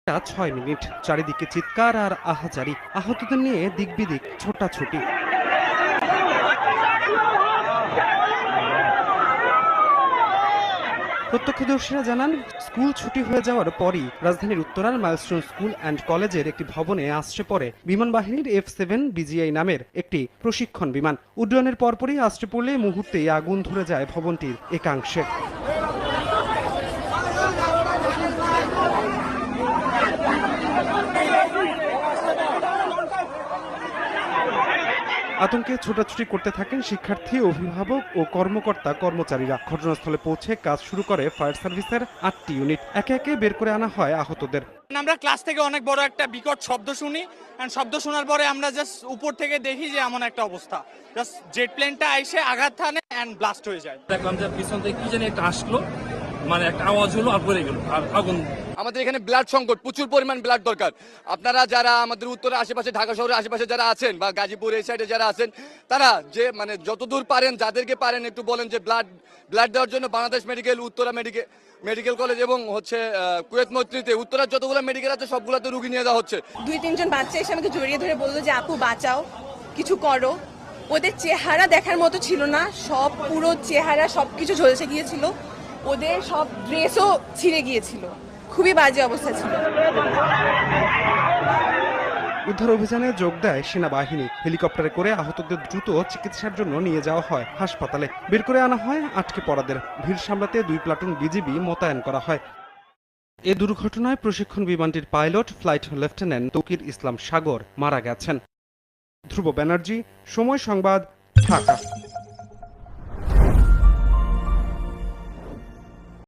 6 চারিদিকে চিৎকার আর আহাজারি, আহতদের নিয়ে দিকবিদিক ছোটাছুটি। প্রত্যক্ষদর্শীরা জানান, স্কুল ছুটি হয়ে যাওয়ার পরই রাজধানীর উত্তরার মাইলস্টোন স্কুল অ্যান্ড কলেজের একটি ভবনে আশ্রে পড়ে বিমান বাহিনীর F-7 BGI নামের একটি প্রশিক্ষণ বিমান। উড্ডয়নের পরপরই আশ্রে পড়লে মুহূর্তেই আগুন ধরে যায় ভবনটির একাংশে। আতঙ্কে ছোটাছুটি করতে থাকেন শিক্ষার্থী, অভিভাবক ও কর্মকর্তা কর্মচারীরা। ঘটনাস্থলে পৌঁছে কাজ শুরু করে ফায়ার সার্ভিসের 8টি ইউনিট। একে একে বের করে আনা হয় আহতদের। আমরা ক্লাস থেকে অনেক বড় একটা বিকট শব্দ শুনি, এন্ড শব্দ শোনার পরে আমরা জাস্ট উপর থেকে দেখি যে এমন একটা অবস্থা, জাস্ট জেট প্লেনটা এসে আঘাত হানে এন্ড ব্লাস্ট হয়ে যায়। দেখলাম যে পিছন থেকে কি জানি একটা আসলো, মানে একটা আওয়াজ হলো আর পড়ে গেল আর আগুন। আমাদের এখানে ব্লাড সংকট, প্রচুর পরিমাণ ব্লাড দরকার। আপনারা যারা আমাদের উত্তরের আশেপাশে, ঢাকা শহরের আশেপাশে যারা আছেন বা গাজীপুর এই সাইডে যারা আছেন, তারা যে মানে যতদূর পারেন, যাদেরকে পারেন একটু বলেন যে ব্লাড দেওয়ার জন্য Bangladesh medical, Uttara medical college এবং হচ্ছে কুয়েত মৈত্রীতে উত্তরার যতগুলো মেডিকেল আছে সবগুলোতে রুগী নিয়ে যাওয়া হচ্ছে। 2-3 জন বাচ্চা এসে আমাকে জড়িয়ে ধরে বললো যে আপু বাঁচাও, কিছু করো। ওদের চেহারা দেখার মতো ছিল না, সব পুরো চেহারা সবকিছু ঝলসে গিয়েছিল, ওদের সব ড্রেসও ছিঁড়ে গিয়েছিল, খুবই বাজে অবস্থা ছিল। উদ্ধার অভিযানে যোগ দেয় সেনাবাহিনী। হেলিকপ্টারে করে আহতদের দ্রুত চিকিৎসার জন্য নিয়ে যাওয়া হয় হাসপাতালে। বের করে আনা হয় আটকে পড়াদের। ভিড় সামলাতে 2 প্লাটুন বিজিবি মোতায়েন করা হয়। এ দুর্ঘটনায় প্রশিক্ষণ বিমানটির পাইলট ফ্লাইট লেফটেন্যান্ট তৌকির ইসলাম সাগর মারা গেছেন। ধ্রুব ব্যানার্জি, সময় সংবাদ, ঢাকা।